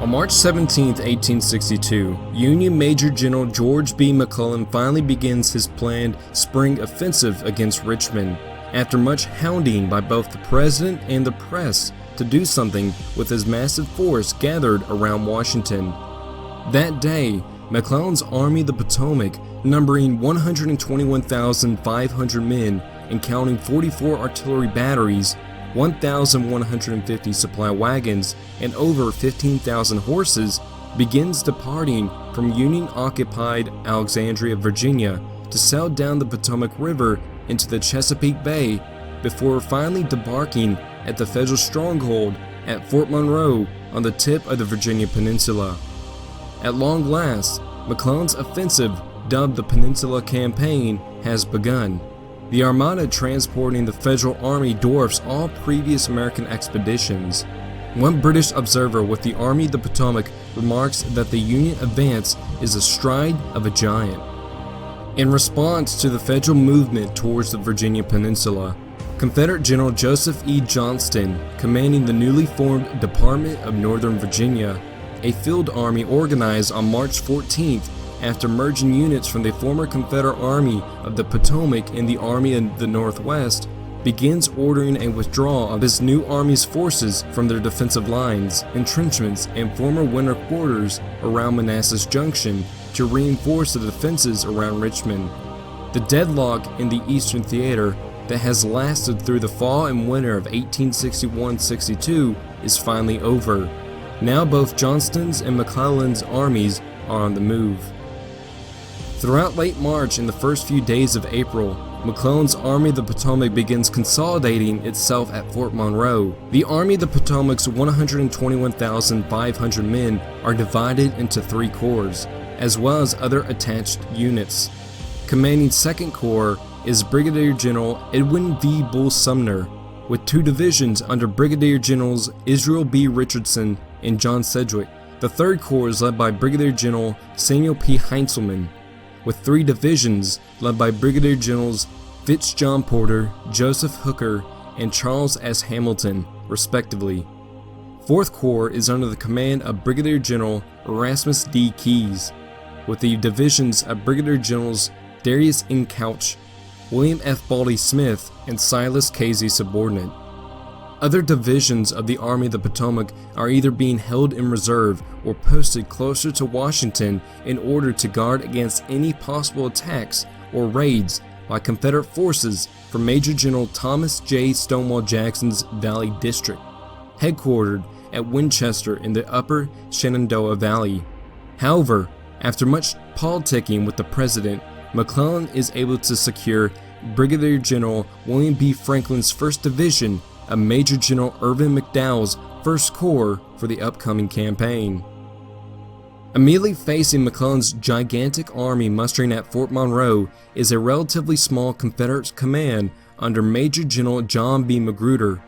On March 17, 1862, Union Major General George B. McClellan finally begins his planned spring offensive against Richmond, after much hounding by both the President and the press to do something with his massive force gathered around Washington. That day, McClellan's Army of the Potomac, numbering 121,500 men and counting 44 artillery batteries, 1,150 supply wagons, and over 15,000 horses, begins departing from Union-occupied Alexandria, Virginia, to sail down the Potomac River into the Chesapeake Bay before finally debarking at the Federal stronghold at Fort Monroe on the tip of the Virginia Peninsula. At long last, McClellan's offensive, dubbed the Peninsula Campaign, has begun. The armada transporting the Federal Army dwarfs all previous American expeditions. One British observer with the Army of the Potomac remarks that the Union advance is the stride of a giant. In response to the Federal movement towards the Virginia Peninsula, Confederate General Joseph E. Johnston, commanding the newly formed Department of Northern Virginia, a field army organized on March 14th after merging units from the former Confederate Army of the Potomac and the Army of the Northwest, begins ordering a withdrawal of his new army's forces from their defensive lines, entrenchments, and former winter quarters around Manassas Junction to reinforce the defenses around Richmond. The deadlock in the Eastern Theater that has lasted through the fall and winter of 1861-62 is finally over. Now both Johnston's and McClellan's armies are on the move. Throughout late March and the first few days of April, McClellan's Army of the Potomac begins consolidating itself at Fort Monroe. The Army of the Potomac's 121,500 men are divided into 3 corps, as well as other attached units. Commanding 2nd Corps is Brigadier General Edwin V. Bull Sumner, with 2 divisions under Brigadier Generals Israel B. Richardson and John Sedgwick. The 3rd Corps is led by Brigadier General Samuel P. Heintzelman, with 3 divisions led by Brigadier Generals Fitz-John Porter, Joseph Hooker, and Charles S. Hamilton, respectively. 4th Corps is under the command of Brigadier General Erasmus D. Keyes, with the divisions of Brigadier Generals Darius N. Couch, William F. Baldy Smith, and Silas Casey subordinate. Other divisions of the Army of the Potomac are either being held in reserve or posted closer to Washington in order to guard against any possible attacks or raids by Confederate forces from Major General Thomas J. Stonewall Jackson's Valley District, headquartered at Winchester in the upper Shenandoah Valley. However, after much politicking with the President, McClellan is able to secure Brigadier General William B. Franklin's 1st Division of Major General Irvin McDowell's 1st Corps for the upcoming campaign. Immediately facing McClellan's gigantic army mustering at Fort Monroe is a relatively small Confederate command under Major General John B. Magruder.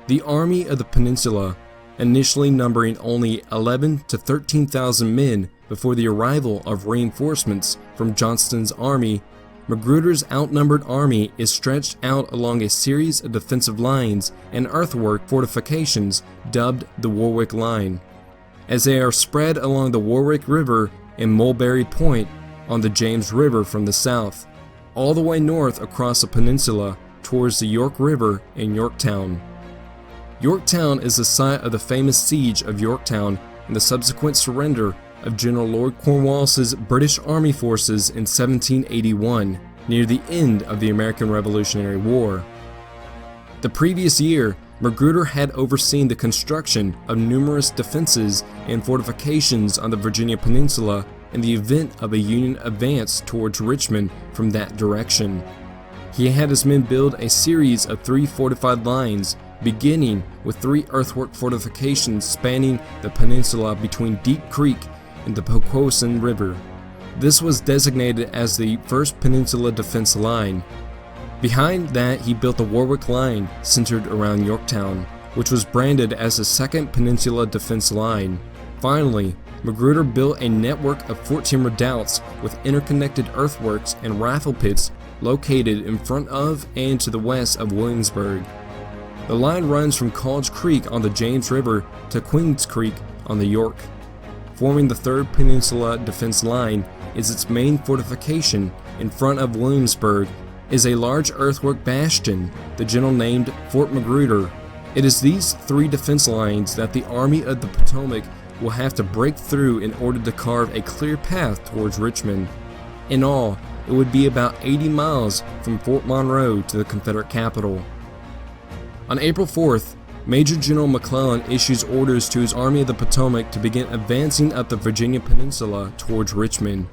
The Army of the Peninsula, initially numbering only 11,000 to 13,000 men before the arrival of reinforcements from Johnston's army, Magruder's outnumbered army is stretched out along a series of defensive lines and earthwork fortifications dubbed the Warwick Line, as they are spread along the Warwick River and Mulberry Point on the James River from the south, all the way north across the peninsula towards the York River and Yorktown. Yorktown is the site of the famous siege of Yorktown and the subsequent surrender of General Lord Cornwallis's British Army forces in 1781, near the end of the American Revolutionary War. The previous year, Magruder had overseen the construction of numerous defenses and fortifications on the Virginia Peninsula in the event of a Union advance towards Richmond from that direction. He had his men build a series of 3 fortified lines, beginning with 3 earthwork fortifications spanning the peninsula between Deep Creek and the Poquoson River. This was designated as the 1st Peninsula Defense Line. Behind that, he built the Warwick Line, centered around Yorktown, which was branded as the 2nd Peninsula Defense Line. Finally, Magruder built a network of 14 redoubts with interconnected earthworks and rifle pits located in front of and to the west of Williamsburg. The line runs from College Creek on the James River to Queens Creek on the York. forming the 3rd Peninsula Defense Line, is its main fortification in front of Williamsburg is a large earthwork bastion the general named Fort Magruder. It is these 3 defense lines that the Army of the Potomac will have to break through in order to carve a clear path towards Richmond. In all, it would be about 80 miles from Fort Monroe to the Confederate capital. On April 4th, Major General McClellan issues orders to his Army of the Potomac to begin advancing up the Virginia Peninsula towards Richmond.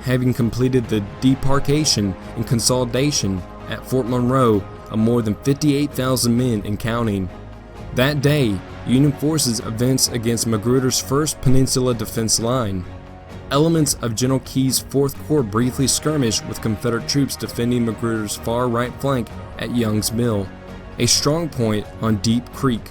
Having completed the debarkation and consolidation at Fort Monroe of more than 58,000 men and counting. That day, Union forces advanced against Magruder's 1st Peninsula Defense Line. Elements of General Keyes' 4th Corps briefly skirmished with Confederate troops defending Magruder's far right flank at Young's Mill, a strong point on Deep Creek.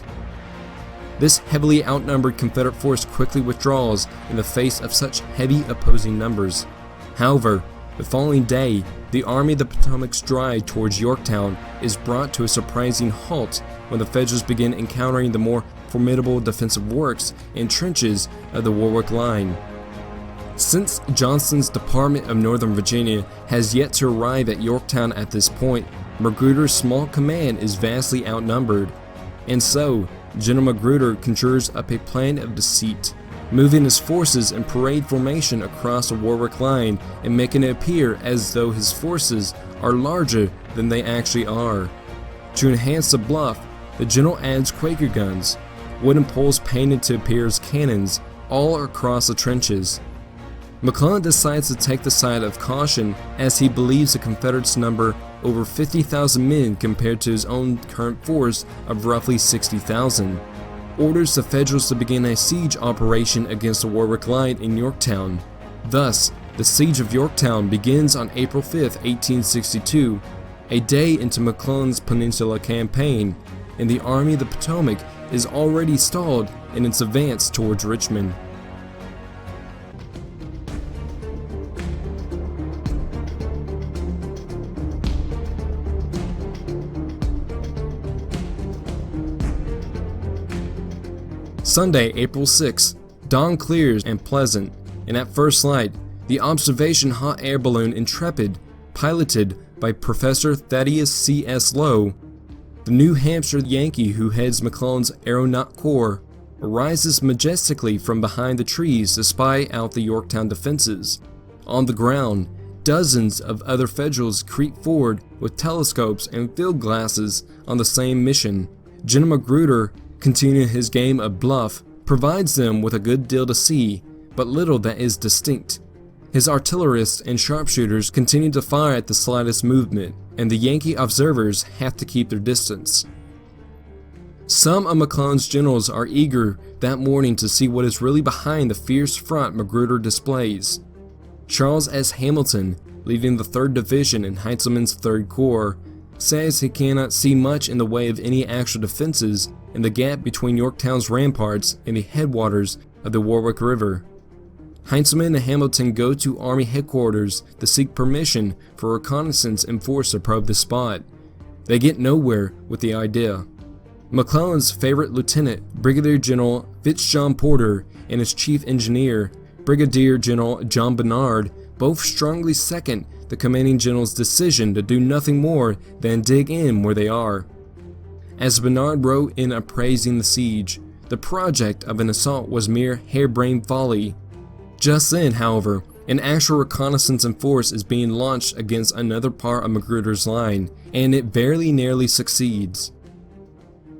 This heavily outnumbered Confederate force quickly withdraws in the face of such heavy opposing numbers. However, the following day, the Army of the Potomac's drive towards Yorktown is brought to a surprising halt when the Federals begin encountering the more formidable defensive works and trenches of the Warhawk line. Since Johnston's Department of Northern Virginia has yet to arrive at Yorktown at this point, Magruder's small command is vastly outnumbered, and so General Magruder conjures up a plan of deceit, moving his forces in parade formation across the Warhawk line and making it appear as though his forces are larger than they actually are. To enhance the bluff, the general adds Quaker guns, wooden poles painted to appear as cannons, all across the trenches. McClellan decides to take the side of caution as he believes the Confederates number over 50,000 men compared to his own current force of roughly 60,000. Orders the Federals to begin a siege operation against the Warhawk line in Yorktown. Thus, the siege of Yorktown begins on April 5, 1862, a day into McClellan's Peninsula campaign, and the Army of the Potomac is already stalled in its advance towards Richmond. Sunday, April 6th, dawn clears and pleasant, and at first light, the observation hot air balloon Intrepid, piloted by Professor Thaddeus C.S. Lowe, the New Hampshire Yankee who heads McClellan's Aeronaut Corps, arises majestically from behind the trees to spy out the Yorktown defenses. On the ground, dozens of other Federals creep forward with telescopes and field glasses on the same mission. General Magruder, continuing his game of bluff, provides them with a good deal to see, but little that is distinct. His artillerists and sharpshooters continue to fire at the slightest movement, and the Yankee observers have to keep their distance. Some of McClellan's generals are eager that morning to see what is really behind the fierce front Magruder displays. Charles S. Hamilton, leading the 3rd Division in Heintzelman's 3rd Corps, says he cannot see much in the way of any actual defenses in the gap between Yorktown's ramparts and the headwaters of the Warhawk River. Heintzelman and Hamilton go to Army headquarters to seek permission for reconnaissance and force to probe the spot. They get nowhere with the idea. McClellan's favorite lieutenant, Brigadier General Fitzjohn Porter, and his chief engineer, Brigadier General John Barnard, both strongly second the commanding general's decision to do nothing more than dig in where they are. As Barnard wrote in appraising the siege, the project of an assault was mere harebrained folly. Just then, however, an actual reconnaissance in force is being launched against another part of Magruder's line, and it very nearly succeeds.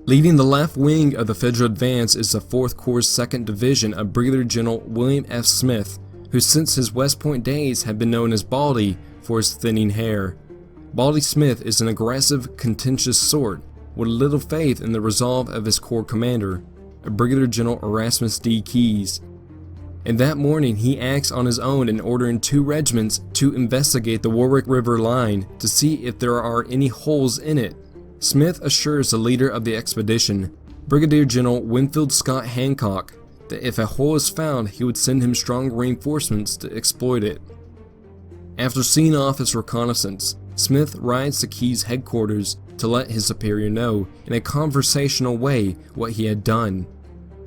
Leading the left wing of the Federal advance is the 4th Corps' 2nd Division of Brigadier General William F. Smith, who since his West Point days had been known as Baldy for his thinning hair. Baldy Smith is an aggressive, contentious sort, with little faith in the resolve of his corps commander, Brigadier General Erasmus D. Keyes. And that morning he acts on his own in ordering 2 regiments to investigate the Warhawk River line to see if there are any holes in it. Smith assures the leader of the expedition, Brigadier General Winfield Scott Hancock, that if a hole is found he would send him strong reinforcements to exploit it. After seeing off his reconnaissance, Smith rides to Keyes' headquarters to let his superior know in a conversational way what he had done.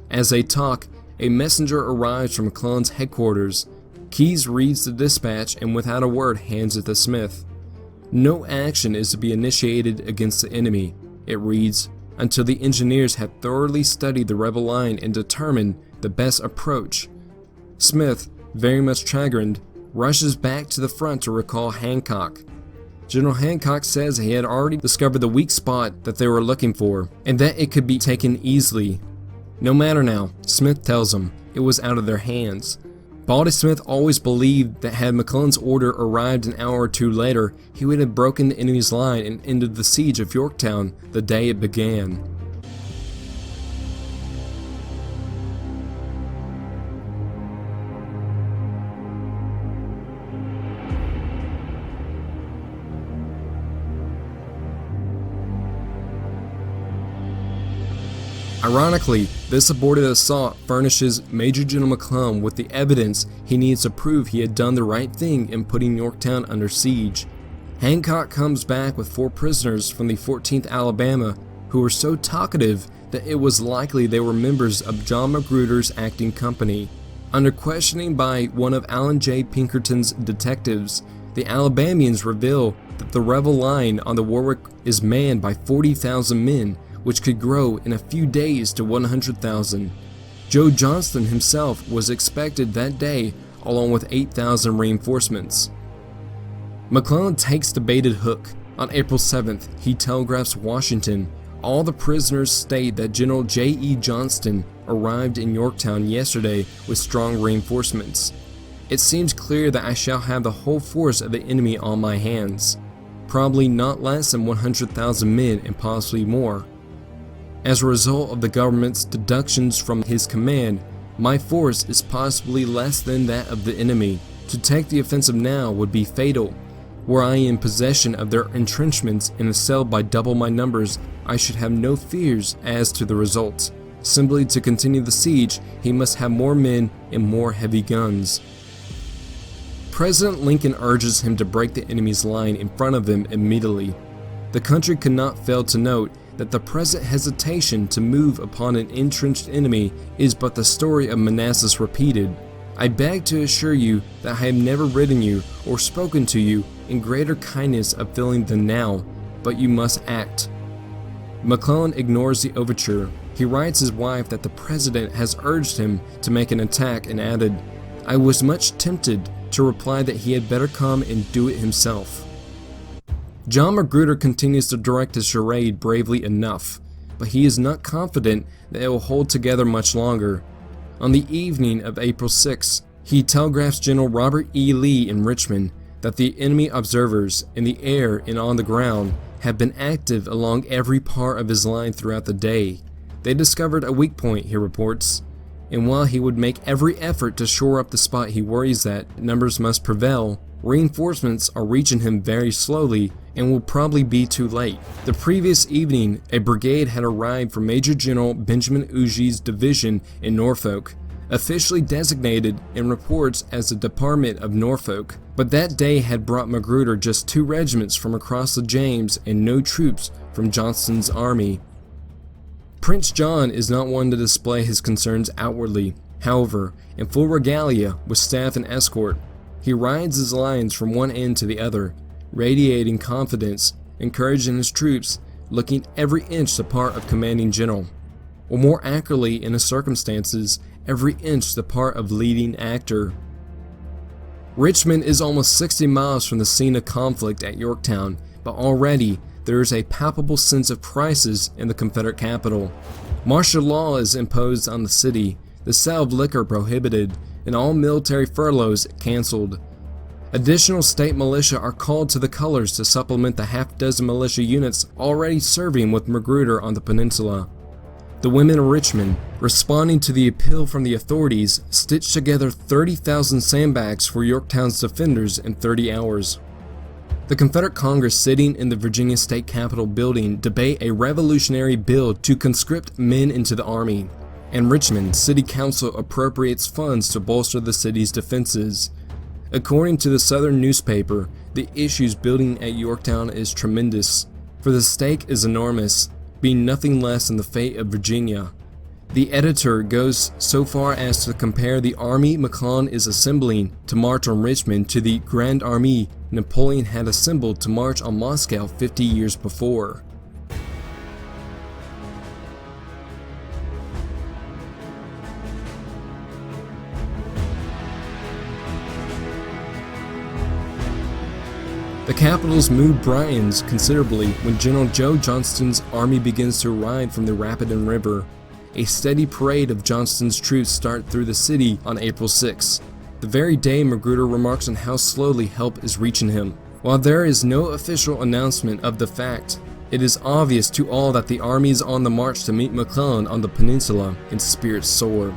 As they talk, a messenger arrives from McClellan's headquarters. Keyes reads the dispatch and without a word hands it to Smith. No action is to be initiated against the enemy, it reads, until the engineers have thoroughly studied the rebel line and determined the best approach. Smith, very much chagrined, rushes back to the front to recall Hancock. General Hancock says he had already discovered the weak spot that they were looking for, and that it could be taken easily. No matter now, Smith tells him, it was out of their hands. Baldy Smith always believed that had McClellan's order arrived an hour or two later, he would have broken the enemy's line and ended the siege of Yorktown the day it began. Ironically, this aborted assault furnishes Major General McClellan with the evidence he needs to prove he had done the right thing in putting Yorktown under siege. Hancock comes back with 4 prisoners from the 14th Alabama who were so talkative that it was likely they were members of John Magruder's acting company. Under questioning by one of Alan J. Pinkerton's detectives, the Alabamians reveal that the rebel line on the Warwick is manned by 40,000 men, which could grow in a few days to 100,000. Joe Johnston himself was expected that day along with 8,000 reinforcements. McClellan takes the baited hook. On April 7th, he telegraphs Washington, all the prisoners state that General J.E. Johnston arrived in Yorktown yesterday with strong reinforcements. It seems clear that I shall have the whole force of the enemy on my hands, probably not less than 100,000 men and possibly more. As a result of the government's deductions from his command, my force is possibly less than that of the enemy. To take the offensive now would be fatal. Were I in possession of their entrenchments and assailed by double my numbers, I should have no fears as to the result. Simply to continue the siege, he must have more men and more heavy guns. President Lincoln urges him to break the enemy's line in front of him immediately. The country could not fail to note that the present hesitation to move upon an entrenched enemy is but the story of Manassas repeated. I beg to assure you that I have never written you or spoken to you in greater kindness of feeling than now, but you must act. McClellan ignores the overture. He writes his wife that the president has urged him to make an attack and added, I was much tempted to reply that he had better come and do it himself. John Magruder continues to direct his charade bravely enough, but he is not confident that it will hold together much longer. On the evening of April 6, he telegraphs General Robert E. Lee in Richmond that the enemy observers in the air and on the ground have been active along every part of his line throughout the day. They discovered a weak point, he reports, and while he would make every effort to shore up the spot he worries that numbers must prevail, reinforcements are reaching him very slowly and will probably be too late. The previous evening, a brigade had arrived from Major General Benjamin Ugé's division in Norfolk, officially designated in reports as the Department of Norfolk, but that day had brought Magruder just 2 regiments from across the James and no troops from Johnston's army. Prince John is not one to display his concerns outwardly. However, in full regalia with staff and escort, he rides his lines from one end to the other, radiating confidence, encouraging his troops, looking every inch the part of commanding general, or more accurately in the circumstances, every inch the part of leading actor. Richmond is almost 60 miles from the scene of conflict at Yorktown, but already there is a palpable sense of crisis in the Confederate capital. Martial law is imposed on the city, the sale of liquor prohibited, and all military furloughs canceled. Additional state militia are called to the colors to supplement the half-dozen militia units already serving with Magruder on the peninsula. The women of Richmond, responding to the appeal from the authorities, stitched together 30,000 sandbags for Yorktown's defenders in 30 hours. The Confederate Congress sitting in the Virginia State Capitol building debate a revolutionary bill to conscript men into the army, and Richmond City Council appropriates funds to bolster the city's defenses. According to the Southern newspaper, the issues building at Yorktown is tremendous, for the stake is enormous, being nothing less than the fate of Virginia. The editor goes so far as to compare the army McClellan is assembling to march on Richmond to the Grand Army Napoleon had assembled to march on Moscow 50 years before. The capital's mood brightens considerably when General Joe Johnston's army begins to arrive from the Rapidan River. A steady parade of Johnston's troops start through the city on April 6. The very day Magruder remarks on how slowly help is reaching him. While there is no official announcement of the fact, it is obvious to all that the army is on the march to meet McClellan on the peninsula, and spirits soar.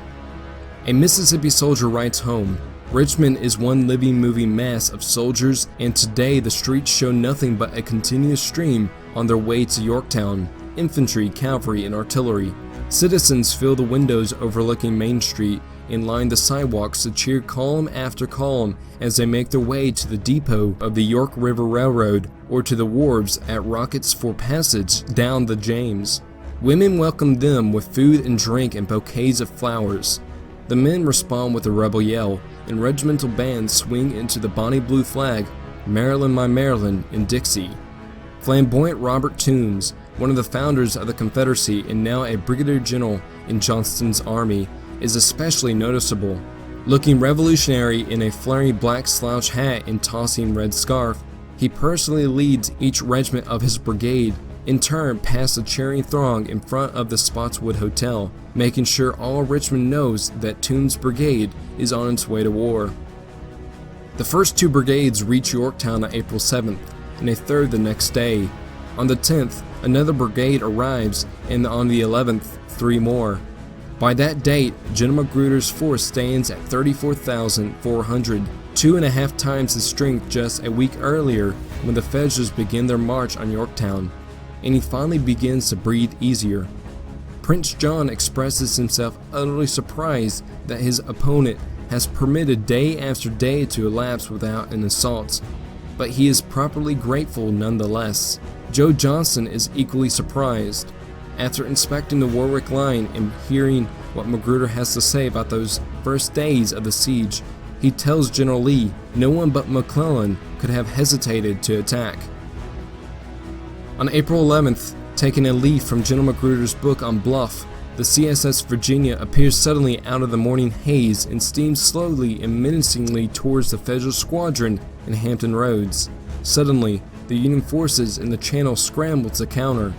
A Mississippi soldier writes home, "Richmond is one living, moving mass of soldiers, and today the streets show nothing but a continuous stream on their way to Yorktown, infantry, cavalry, and artillery. Citizens fill the windows overlooking Main Street and line the sidewalks to cheer column after column as they make their way to the depot of the York River Railroad or to the wharves at Rockets for passage down the James. Women welcome them with food and drink and bouquets of flowers. The men respond with a rebel yell, and regimental bands swing into the bonny blue flag, Maryland, my Maryland, in Dixie." Flamboyant Robert Toombs, one of the founders of the Confederacy and now a brigadier general in Johnston's army, is especially noticeable. Looking revolutionary in a flaring black slouch hat and tossing red scarf, he personally leads each regiment of his brigade in turn past the cheering throng in front of the Spotswood Hotel, making sure all Richmond knows that Toombs' brigade is on its way to war. The first two brigades reach Yorktown on April 7th, and a third the next day. On the 10th, another brigade arrives, and on the 11th, 3 more. By that date, General Magruder's force stands at 34,400, 2.5 times his strength just a week earlier when the Federals begin their march on Yorktown, and he finally begins to breathe easier. Prince John expresses himself utterly surprised that his opponent has permitted day after day to elapse without an assault, but he is properly grateful nonetheless. Joe Johnston is equally surprised. After inspecting the Warwick line and hearing what Magruder has to say about those first days of the siege, he tells General Lee no one but McClellan could have hesitated to attack. On April 11th, taking a leaf from General Magruder's book on Bluff, the CSS Virginia appears suddenly out of the morning haze and steams slowly and menacingly towards the Federal squadron in Hampton Roads. Suddenly, the Union forces in the channel scramble to counter.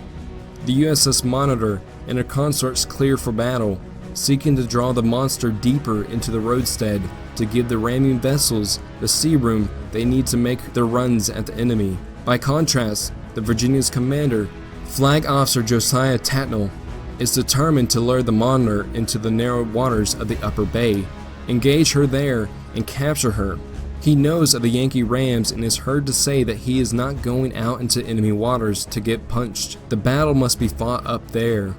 The USS Monitor and her consorts clear for battle, seeking to draw the monster deeper into the roadstead to give the ramming vessels the sea room they need to make their runs at the enemy. By contrast, the Virginia's commander, Flag Officer Josiah Tatnall, is determined to lure the Monitor into the narrow waters of the upper bay, engage her there, and capture her. He knows of the Yankee rams and is heard to say that he is not going out into enemy waters to get punched. The battle must be fought up there.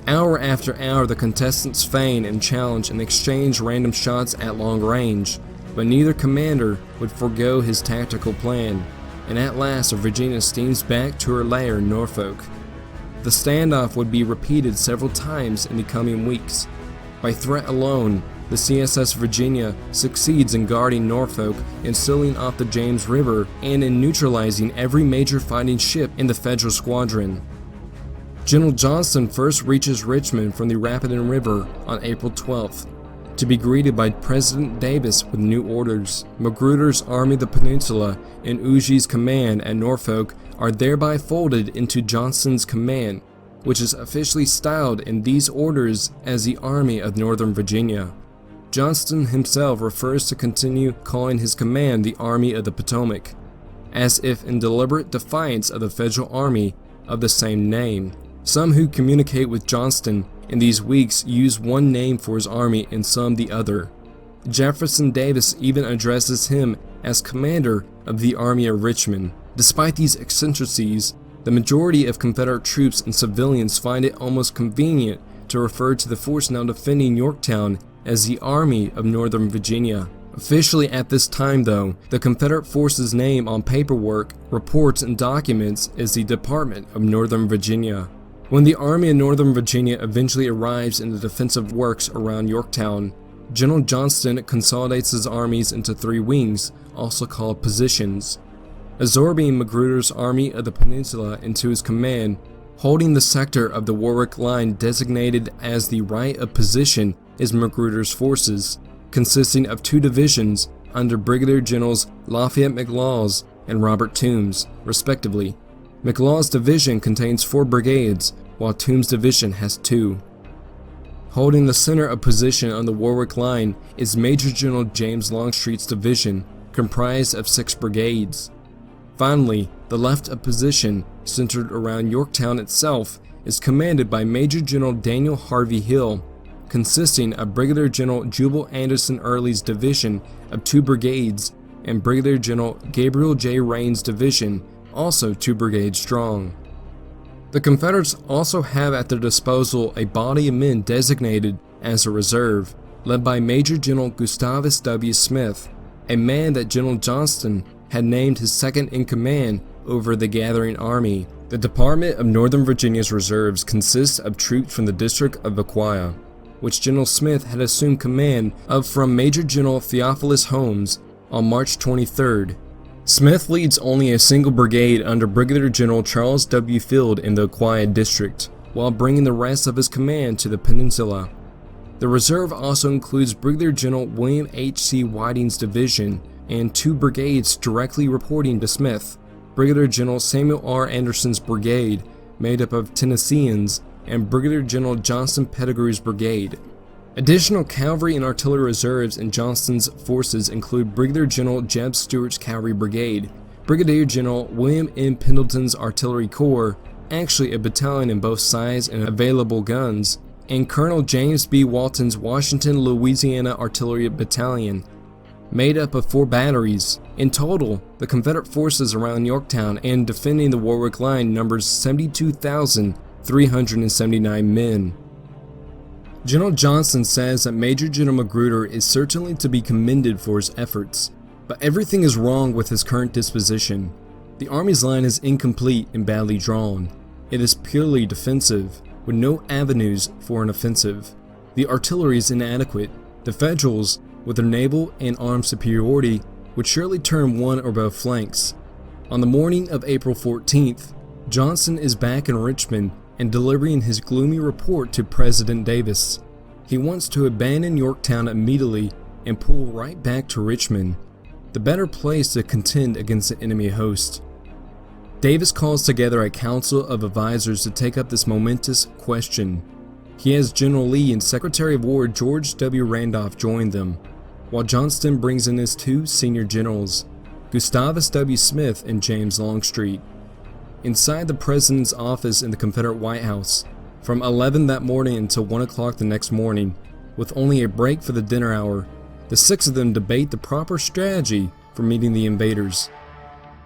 Hour after hour, the contestants feign and challenge and exchange random shots at long range, but neither commander would forego his tactical plan, and at last Virginia steams back to her lair in Norfolk. The standoff would be repeated several times in the coming weeks. By threat alone, the CSS Virginia succeeds in guarding Norfolk and sealing off the James River and in neutralizing every major fighting ship in the Federal squadron. General Johnston first reaches Richmond from the Rapidan River on April 12th to be greeted by President Davis with new orders. Magruder's Army of the Peninsula and Huger's command at Norfolk are thereby folded into Johnston's command, which is officially styled in these orders as the Army of Northern Virginia. Johnston himself refers to continue calling his command the Army of the Potomac, as if in deliberate defiance of the Federal Army of the same name. Some who communicate with Johnston in these weeks use one name for his army and some the other. Jefferson Davis even addresses him as commander of the Army of Richmond. Despite these eccentricities, the majority of Confederate troops and civilians find it almost convenient to refer to the force now defending Yorktown as the Army of Northern Virginia. Officially at this time though, the Confederate force's name on paperwork, reports, and documents is the Department of Northern Virginia. When the Army of Northern Virginia eventually arrives in the defensive works around Yorktown, General Johnston consolidates his armies into 3 wings, also called positions, absorbing Magruder's Army of the Peninsula into his command. Holding the sector of the Warhawk line designated as the right of position is Magruder's forces, consisting of 2 divisions under Brigadier Generals Lafayette McLaws and Robert Toombs, respectively. McLaws' division contains 4 brigades, while Toombs' division has 2. Holding the center of position on the Warhawk line is Major General James Longstreet's division, comprised of 6 brigades. Finally, the left of position, centered around Yorktown itself, is commanded by Major General Daniel Harvey Hill, consisting of Brigadier General Jubal Anderson Early's division of 2 brigades and Brigadier General Gabriel J. Rains' division, also 2 brigades strong. The Confederates also have at their disposal a body of men designated as a reserve, led by Major General Gustavus W. Smith, a man that General Johnston had named his second in command over the gathering army. The Department of Northern Virginia's reserves consists of troops from the District of Aquia, which General Smith had assumed command of from Major General Theophilus Holmes on March 23rd. Smith leads only a single brigade under Brigadier General Charles W. Field in the Aquia District, while bringing the rest of his command to the peninsula. The reserve also includes Brigadier General William H. C. Whiting's division and 2 brigades directly reporting to Smith, Brigadier General Samuel R. Anderson's brigade, made up of Tennesseans, and Brigadier General Johnston Pettigrew's brigade. Additional cavalry and artillery reserves in Johnston's forces include Brigadier General Jeb Stuart's cavalry brigade, Brigadier General William M. Pendleton's artillery corps, actually a battalion in both size and available guns, and Colonel James B. Walton's Washington, Louisiana Artillery Battalion, made up of 4 batteries. In total, the Confederate forces around Yorktown and defending the Warhawk line numbers 72,379 men. General Johnston says that Major General Magruder is certainly to be commended for his efforts, but everything is wrong with his current disposition. The Army's line is incomplete and badly drawn. It is purely defensive, with no avenues for an offensive. The artillery is inadequate. The Federals, with their naval and armed superiority, would surely turn one or both flanks. On the morning of April 14th, Johnston is back in Richmond and delivering his gloomy report to President Davis. He wants to abandon Yorktown immediately and pull right back to Richmond, the better place to contend against the enemy host. Davis calls together a council of advisors to take up this momentous question. He has General Lee and Secretary of War George W. Randolph join them, while Johnston brings in his 2 senior generals, Gustavus W. Smith and James Longstreet. Inside the President's office in the Confederate White House, from 11 that morning until 1 o'clock the next morning, with only a break for the dinner hour, the 6 of them debate the proper strategy for meeting the invaders.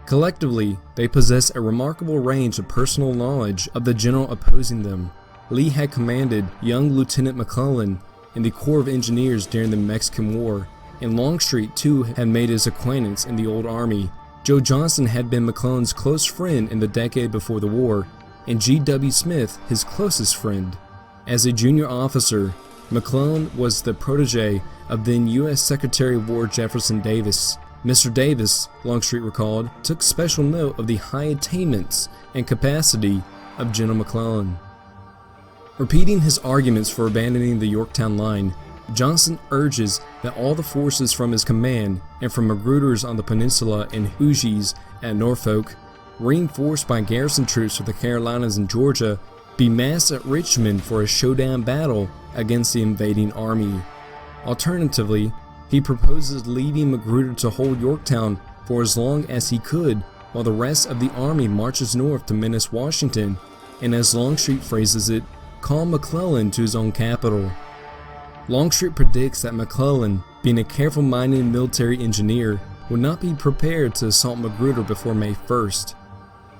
Collectively, they possess a remarkable range of personal knowledge of the general opposing them. Lee had commanded young Lieutenant McClellan in the Corps of Engineers during the Mexican War, and Longstreet too had made his acquaintance in the old army. Joe Johnston had been McClellan's close friend in the decade before the war, and G.W. Smith his closest friend. As a junior officer, McClellan was the protege of then U.S. Secretary of War Jefferson Davis. Mr. Davis, Longstreet recalled, took special note of the high attainments and capacity of General McClellan. Repeating his arguments for abandoning the Yorktown line, Johnston urges that all the forces from his command and from Magruder's on the peninsula and Hughes's at Norfolk, reinforced by garrison troops from the Carolinas and Georgia, be massed at Richmond for a showdown battle against the invading army. Alternatively, he proposes leaving Magruder to hold Yorktown for as long as he could while the rest of the army marches north to menace Washington and, as Longstreet phrases it, call McClellan to his own capital. Longstreet predicts that McClellan, being a careful-minded military engineer, would not be prepared to assault Magruder before May 1st.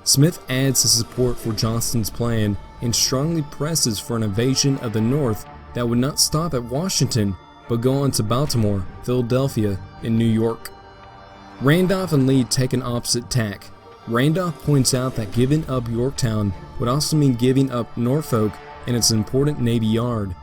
Smith adds his support for Johnston's plan and strongly presses for an invasion of the North that would not stop at Washington but go on to Baltimore, Philadelphia, and New York. Randolph and Lee take an opposite tack. Randolph points out that giving up Yorktown would also mean giving up Norfolk and its important Navy Yard,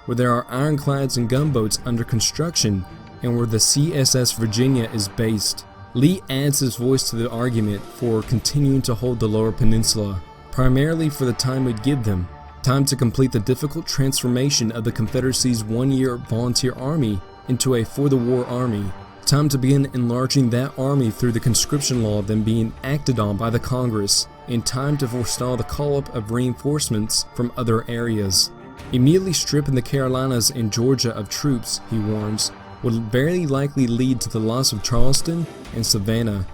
where there are ironclads and gunboats under construction and where the CSS Virginia is based. Lee adds his voice to the argument for continuing to hold the Lower Peninsula, primarily for the time it would give them, time to complete the difficult transformation of the Confederacy's one-year volunteer army into a for-the-war army, time to begin enlarging that army through the conscription law then being acted on by the Congress, and time to forestall the call-up of reinforcements from other areas. Immediately stripping the Carolinas and Georgia of troops, he warns, would very likely lead to the loss of Charleston and Savannah.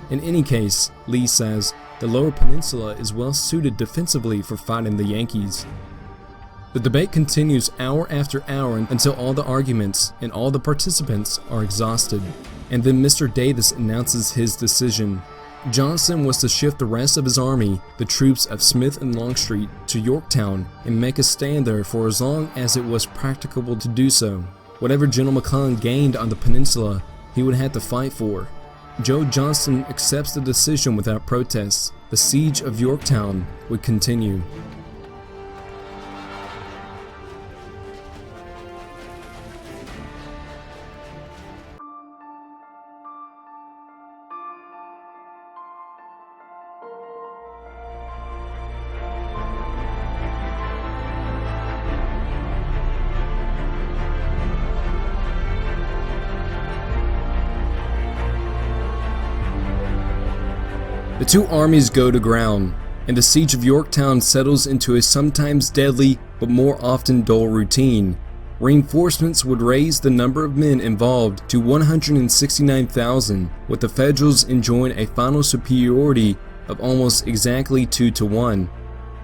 In any case, Lee says, the Lower Peninsula is well suited defensively for fighting the Yankees. The debate continues hour after hour until all the arguments and all the participants are exhausted, and then Mr. Davis announces his decision. Johnston was to shift the rest of his army, the troops of Smith and Longstreet, to Yorktown and make a stand there for as long as it was practicable to do so. Whatever General McClellan gained on the peninsula, he would have to fight for. Joe Johnston accepts the decision without protest. The siege of Yorktown would continue. The two armies go to ground, and the siege of Yorktown settles into a sometimes deadly but more often dull routine. Reinforcements would raise the number of men involved to 169,000, with the Federals enjoying a final superiority of almost exactly 2-1.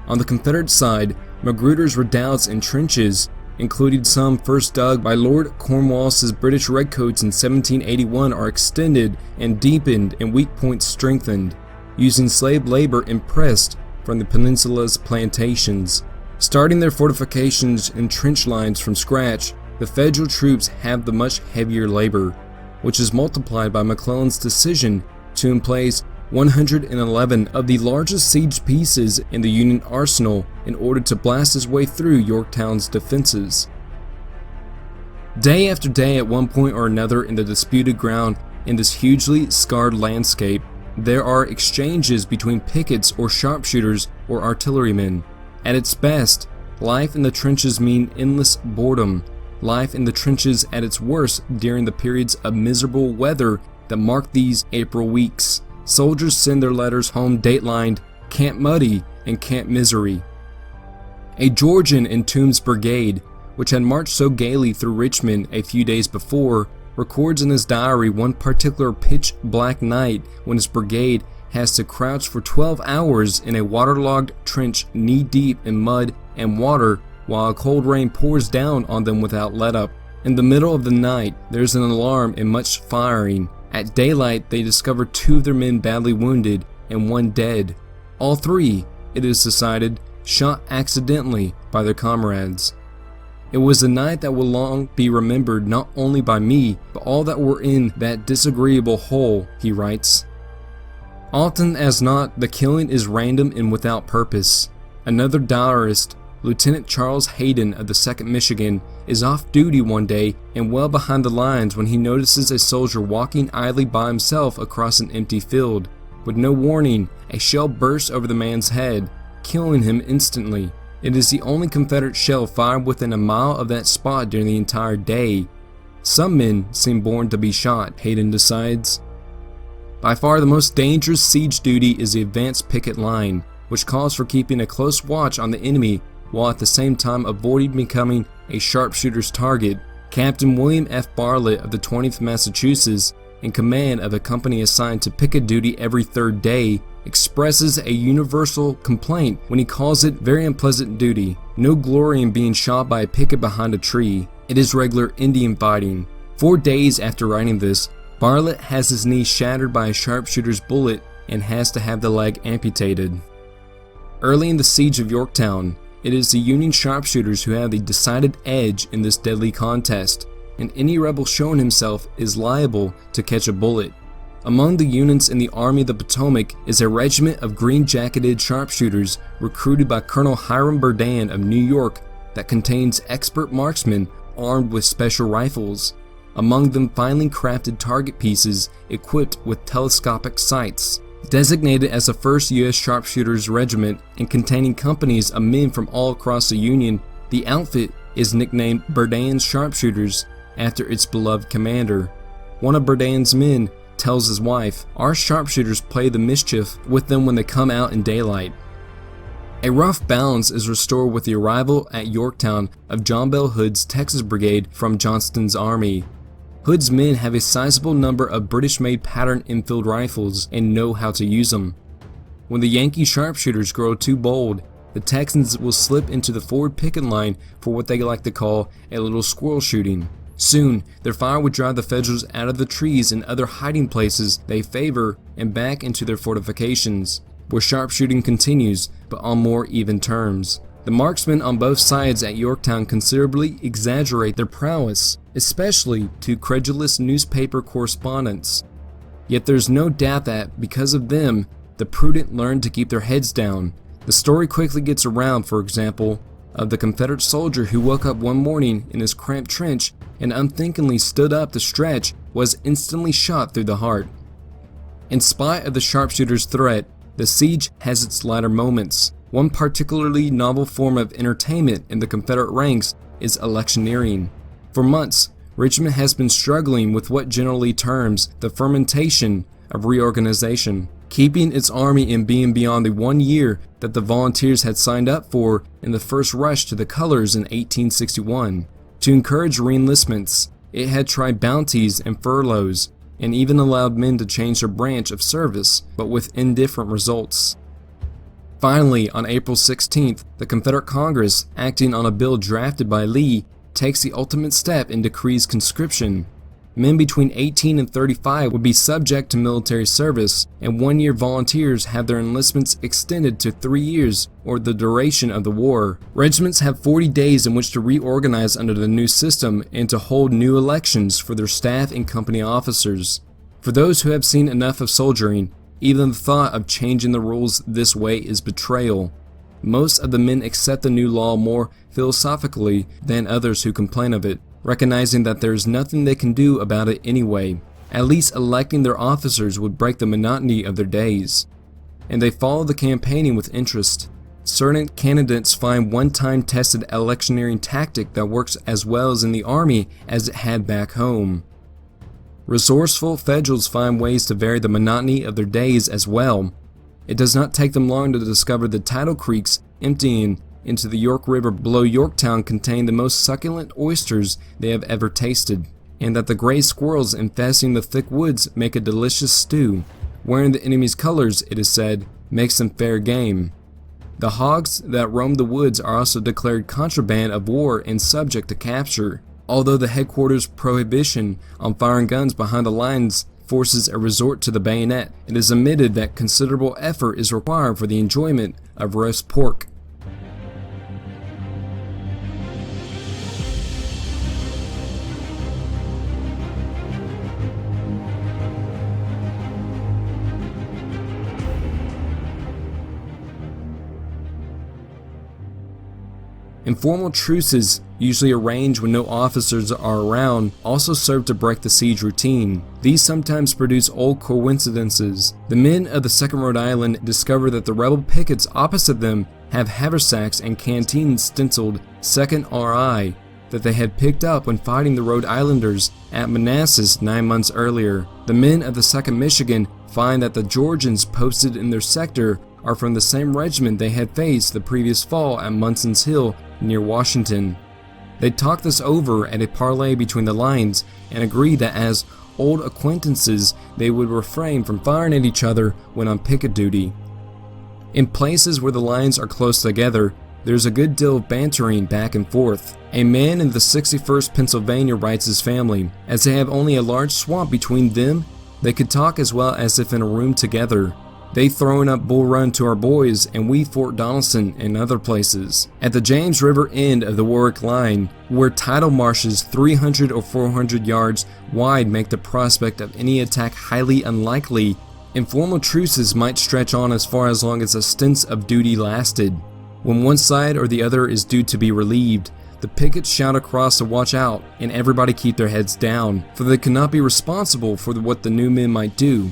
On the Confederate side, Magruder's redoubts and trenches, including some first dug by Lord Cornwallis's British Redcoats in 1781, are extended and deepened and weak points strengthened, using slave labor impressed from the peninsula's plantations. Starting their fortifications and trench lines from scratch, the Federal troops have the much heavier labor, which is multiplied by McClellan's decision to emplace 111 of the largest siege pieces in the Union arsenal in order to blast his way through Yorktown's defenses. Day after day, at one point or another in the disputed ground in this hugely scarred landscape, there are exchanges between pickets or sharpshooters or artillerymen. At its best, life in the trenches mean endless boredom. Life in the trenches at its worst during the periods of miserable weather that mark these April weeks. Soldiers send their letters home datelined Camp Muddy and Camp Misery. A Georgian in Toombs' brigade, which had marched so gaily through Richmond a few days before, records in his diary one particular pitch-black night when his brigade has to crouch for 12 hours in a waterlogged trench knee-deep in mud and water while a cold rain pours down on them without let-up. In the middle of the night, there's an alarm and much firing. At daylight, they discover 2 of their men badly wounded and 1 dead. All 3, it is decided, shot accidentally by their comrades. It was a night that will long be remembered not only by me, but all that were in that disagreeable hole, he writes. Often as not, the killing is random and without purpose. Another diarist, Lieutenant Charles Hayden of the 2nd Michigan, is off duty one day and well behind the lines when he notices a soldier walking idly by himself across an empty field. With no warning, a shell bursts over the man's head, killing him instantly. It is the only Confederate shell fired within a mile of that spot during the entire day. Some men seem born to be shot, Hayden decides. By far the most dangerous siege duty is the advanced picket line, which calls for keeping a close watch on the enemy while at the same time avoiding becoming a sharpshooter's target. Captain William F. Bartlett of the 20th Massachusetts, in command of a company assigned to picket duty every 3rd day, expresses a universal complaint when he calls it very unpleasant duty. No glory in being shot by a picket behind a tree. It is regular Indian fighting. 4 days after writing this, Bartlett has his knee shattered by a sharpshooter's bullet and has to have the leg amputated. Early in the siege of Yorktown, it is the Union sharpshooters who have the decided edge in this deadly contest, and any rebel showing himself is liable to catch a bullet. Among the units in the Army of the Potomac is a regiment of green-jacketed sharpshooters recruited by Colonel Hiram Berdan of New York that contains expert marksmen armed with special rifles, among them finely crafted target pieces equipped with telescopic sights. Designated as the 1st U.S. Sharpshooters Regiment and containing companies of men from all across the Union, the outfit is nicknamed Berdan's Sharpshooters after its beloved commander. One of Berdan's men tells his wife, "Our sharpshooters play the mischief with them when they come out in daylight." A rough balance is restored with the arrival at Yorktown of John Bell Hood's Texas Brigade from Johnston's army. Hood's men have a sizable number of British-made pattern Enfield rifles and know how to use them. When the Yankee sharpshooters grow too bold, the Texans will slip into the forward picket line for what they like to call a little squirrel shooting. Soon, their fire would drive the Federals out of the trees and other hiding places they favor and back into their fortifications, where sharpshooting continues, but on more even terms. The marksmen on both sides at Yorktown considerably exaggerate their prowess, especially to credulous newspaper correspondents. Yet there's no doubt that, because of them, the prudent learn to keep their heads down. The story quickly gets around, for example, of the Confederate soldier who woke up one morning in his cramped trench and unthinkingly stood up to stretch, was instantly shot through the heart. In spite of the sharpshooter's threat, the siege has its lighter moments. One particularly novel form of entertainment in the Confederate ranks is electioneering. For months, Richmond has been struggling with what generally terms the fermentation of reorganization, keeping its army in being beyond the 1 year that the volunteers had signed up for in the first rush to the colors in 1861. To encourage reenlistments, it had tried bounties and furloughs, and even allowed men to change their branch of service, but with indifferent results. Finally, on April 16th, the Confederate Congress, acting on a bill drafted by Lee, takes the ultimate step and decrees conscription. Men between 18 and 35 would be subject to military service, and 1-year volunteers have their enlistments extended to 3 years or the duration of the war. Regiments have 40 days in which to reorganize under the new system and to hold new elections for their staff and company officers. For those who have seen enough of soldiering, even the thought of changing the rules this way is betrayal. Most of the men accept the new law more philosophically than others who complain of it, recognizing that there is nothing they can do about it anyway. At least electing their officers would break the monotony of their days. And they follow the campaigning with interest. Certain candidates find one-time tested electioneering tactic that works as well as in the army as it had back home. Resourceful Federals find ways to vary the monotony of their days as well. It does not take them long to discover the tidal creeks emptying into the York River below Yorktown contain the most succulent oysters they have ever tasted, and that the gray squirrels infesting the thick woods make a delicious stew. Wearing the enemy's colors, it is said, makes them fair game. The hogs that roam the woods are also declared contraband of war and subject to capture. Although the headquarters prohibition on firing guns behind the lines forces a resort to the bayonet, it is admitted that considerable effort is required for the enjoyment of roast pork. Informal truces, usually arranged when no officers are around, also serve to break the siege routine. These sometimes produce old coincidences. The men of the 2nd Rhode Island discover that the rebel pickets opposite them have haversacks and canteens stenciled 2nd RI that they had picked up when fighting the Rhode Islanders at Manassas 9 months earlier. The men of the 2nd Michigan find that the Georgians posted in their sector are from the same regiment they had faced the previous fall at Munson's Hill near Washington. They talk this over at a parley between the lines and agree that as old acquaintances they would refrain from firing at each other when on picket duty. In places where the lines are close together, there's a good deal of bantering back and forth. A man in the 61st Pennsylvania writes his family, as they have only a large swamp between them, they could talk as well as if in a room together. They throwing up Bull Run to our boys and we Fort Donelson and other places. At the James River end of the Warwick line, where tidal marshes 300 or 400 yards wide make the prospect of any attack highly unlikely, informal truces might stretch on as far as long as a stint of duty lasted. When one side or the other is due to be relieved, the pickets shout across to watch out and everybody keep their heads down, for they cannot be responsible for what the new men might do.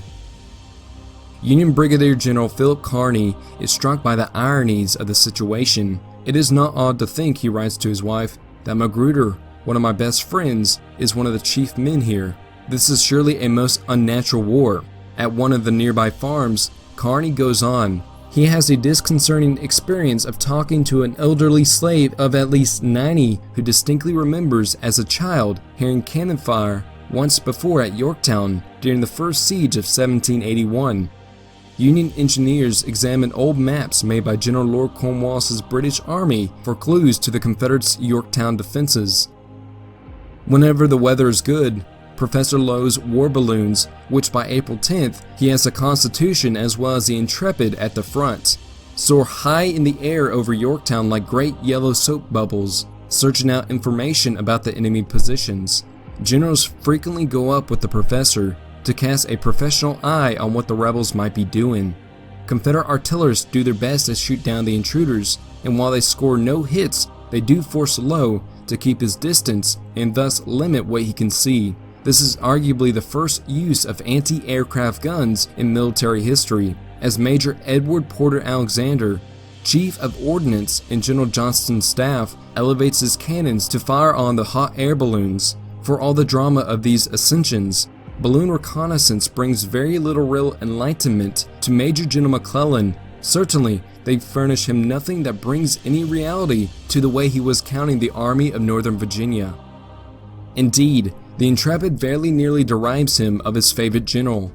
Union Brigadier General Philip Kearny is struck by the ironies of the situation. It is not odd to think, he writes to his wife, that Magruder, one of my best friends, is one of the chief men here. This is surely a most unnatural war. At one of the nearby farms, Kearny goes on. He has a disconcerting experience of talking to an elderly slave of at least 90 who distinctly remembers as a child hearing cannon fire once before at Yorktown during the first siege of 1781. Union engineers examined old maps made by General Lord Cornwallis's British Army for clues to the Confederates' Yorktown defenses. Whenever the weather is good, Professor Lowe's war balloons, which by April 10th he has the Constitution as well as the Intrepid at the front, soar high in the air over Yorktown like great yellow soap bubbles, searching out information about the enemy positions. Generals frequently go up with the professor to cast a professional eye on what the rebels might be doing. Confederate artillerists do their best to shoot down the intruders, and while they score no hits, they do force Lowe to keep his distance and thus limit what he can see. This is arguably the first use of anti-aircraft guns in military history, as Major Edward Porter Alexander, Chief of Ordnance in General Johnston's staff, elevates his cannons to fire on the hot air balloons. For all the drama of these ascensions, balloon reconnaissance brings very little real enlightenment to Major General McClellan. Certainly, they furnish him nothing that brings any reality to the way he was counting the Army of Northern Virginia. Indeed, the Intrepid very nearly derives him of his favorite general.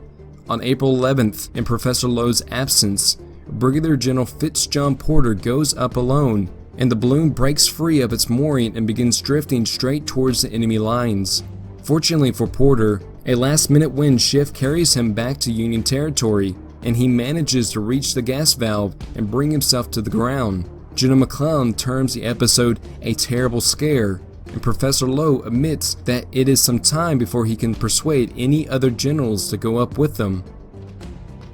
On April 11th, in Professor Lowe's absence, Brigadier General Fitzjohn Porter goes up alone, and the balloon breaks free of its mooring and begins drifting straight towards the enemy lines. Fortunately for Porter, a last-minute wind shift carries him back to Union territory, and he manages to reach the gas valve and bring himself to the ground. General McClellan terms the episode a terrible scare, and Professor Lowe admits that it is some time before he can persuade any other generals to go up with them.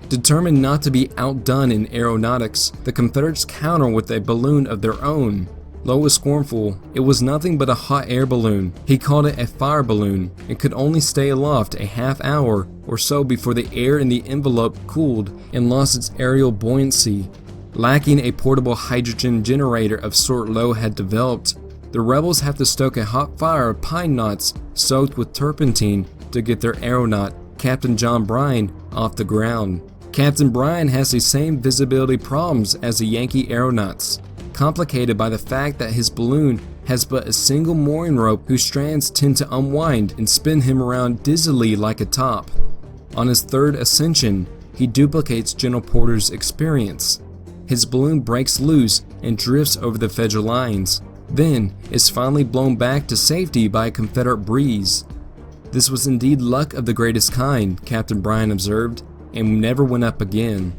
Determined not to be outdone in aeronautics, the Confederates counter with a balloon of their own. Lowe was scornful. It was nothing but a hot air balloon. He called it a fire balloon and could only stay aloft a half hour or so before the air in the envelope cooled and lost its aerial buoyancy. Lacking a portable hydrogen generator of sort Lowe had developed, the rebels have to stoke a hot fire of pine knots soaked with turpentine to get their aeronaut, Captain John Bryan, off the ground. Captain Bryan has the same visibility problems as the Yankee aeronauts, complicated by the fact that his balloon has but a single mooring rope whose strands tend to unwind and spin him around dizzily like a top. On his third ascension, he duplicates General Porter's experience. His balloon breaks loose and drifts over the Federal lines, then is finally blown back to safety by a Confederate breeze. This was indeed luck of the greatest kind, Captain Bryan observed, and never went up again.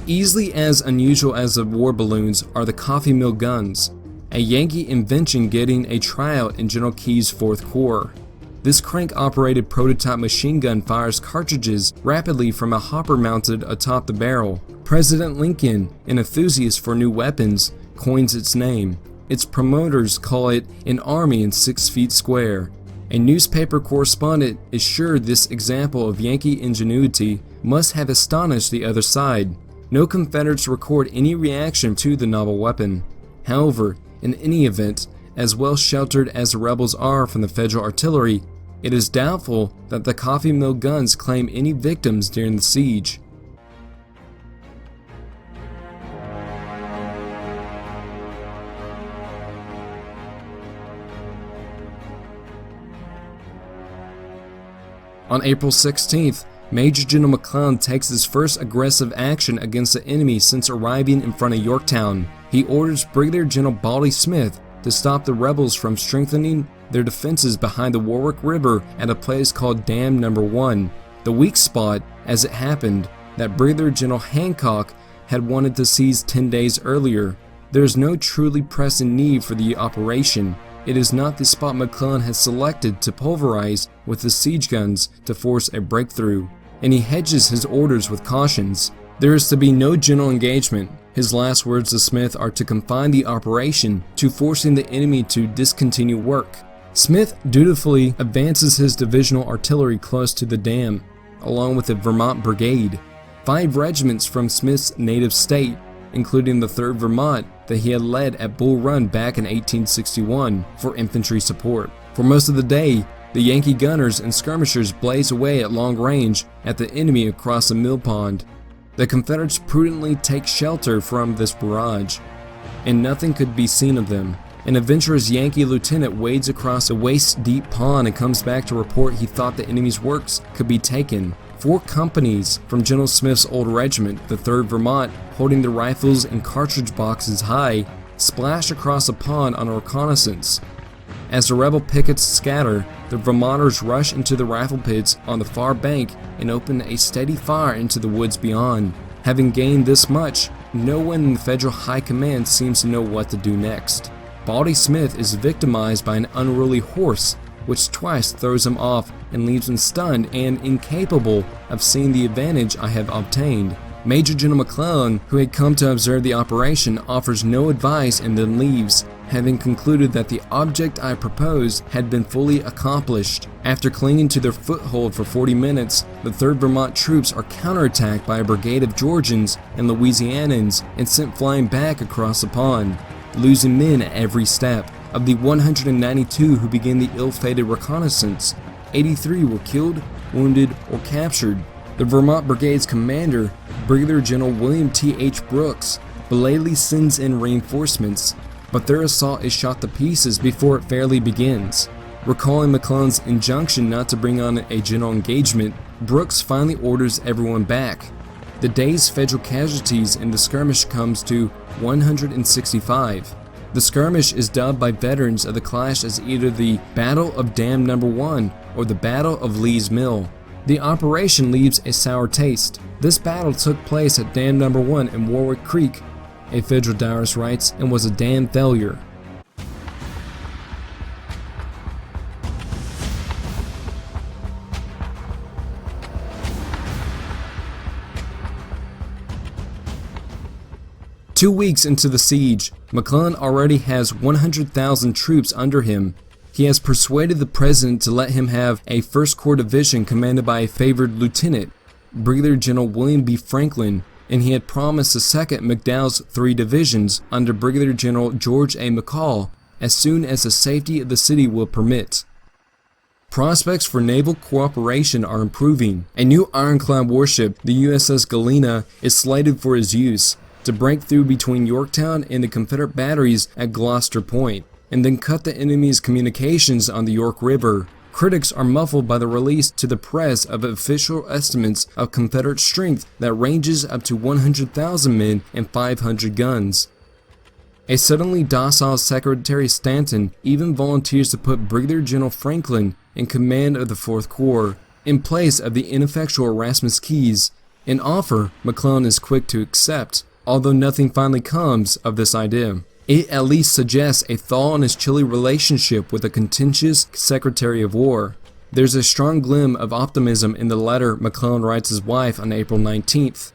Easily as unusual as the war balloons are the coffee mill guns, a Yankee invention getting a tryout in General Keyes' 4th Corps. This crank-operated prototype machine gun fires cartridges rapidly from a hopper mounted atop the barrel. President Lincoln, an enthusiast for new weapons, coins its name. Its promoters call it an army in 6 feet square. A newspaper correspondent is sure this example of Yankee ingenuity must have astonished the other side. No Confederates record any reaction to the novel weapon. However, in any event, as well sheltered as the rebels are from the Federal artillery, it is doubtful that the coffee mill guns claim any victims during the siege. On April 16th, Major General McClellan takes his first aggressive action against the enemy since arriving in front of Yorktown. He orders Brigadier General Baldy Smith to stop the rebels from strengthening their defenses behind the Warwick River at a place called Dam No. 1. The weak spot, as it happened, that Brigadier General Hancock had wanted to seize 10 days earlier. There is no truly pressing need for the operation. It is not the spot McClellan has selected to pulverize with his siege guns to force a breakthrough, and he hedges his orders with cautions. There is to be no general engagement. His last words to Smith are to confine the operation to forcing the enemy to discontinue work. Smith dutifully advances his divisional artillery close to the dam, along with the Vermont Brigade, 5 regiments from Smith's native state, including the 3rd Vermont that he had led at Bull Run back in 1861 for infantry support. For most of the day, the Yankee gunners and skirmishers blazed away at long range at the enemy across the mill pond. The Confederates prudently take shelter from this barrage, and nothing could be seen of them. An adventurous Yankee lieutenant wades across a waist-deep pond and comes back to report he thought the enemy's works could be taken. 4 companies from General Smith's old regiment, the 3rd Vermont, holding their rifles and cartridge boxes high, splash across the pond on a reconnaissance. As the rebel pickets scatter, the Vermonters rush into the rifle pits on the far bank and open a steady fire into the woods beyond. Having gained this much, no one in the Federal High Command seems to know what to do next. Baldy Smith is victimized by an unruly horse, which twice throws him off and leaves him stunned and incapable of seeing the advantage I have obtained. Major General McClellan, who had come to observe the operation, offers no advice and then leaves, having concluded that the object I proposed had been fully accomplished. After clinging to their foothold for 40 minutes, the 3rd Vermont troops are counterattacked by a brigade of Georgians and Louisianans and sent flying back across the pond, losing men at every step. Of the 192 who began the ill-fated reconnaissance, 83 were killed, wounded, or captured. The Vermont Brigade's commander, Brigadier General William T. H. Brooks, belatedly sends in reinforcements, but their assault is shot to pieces before it fairly begins. Recalling McClellan's injunction not to bring on a general engagement, Brooks finally orders everyone back. The day's Federal casualties in the skirmish comes to 165. The skirmish is dubbed by veterans of the clash as either the Battle of Dam No. 1 or the Battle of Lee's Mill. The operation leaves a sour taste. This battle took place at Dam No. 1 in Warwick Creek, a Federal diarist writes, and was a damn failure. Two weeks into the siege, McClellan already has 100,000 troops under him. He has persuaded the president to let him have a 1st Corps division commanded by a favored lieutenant, Brigadier General William B. Franklin, and he had promised the 2nd McDowell's 3 divisions under Brigadier General George A. McCall as soon as the safety of the city will permit. Prospects for naval cooperation are improving. A new ironclad warship, the USS Galena, is slated for his use to break through between Yorktown and the Confederate batteries at Gloucester Point, and then cut the enemy's communications on the York River. Critics are muffled by the release to the press of official estimates of Confederate strength that ranges up to 100,000 men and 500 guns. A suddenly docile Secretary Stanton even volunteers to put Brigadier General Franklin in command of the 4th Corps, in place of the ineffectual Erasmus Keyes, an offer McClellan is quick to accept, although nothing finally comes of this idea. It at least suggests a thaw in his chilly relationship with a contentious Secretary of War. There's a strong gleam of optimism in the letter McClellan writes his wife on April 19th.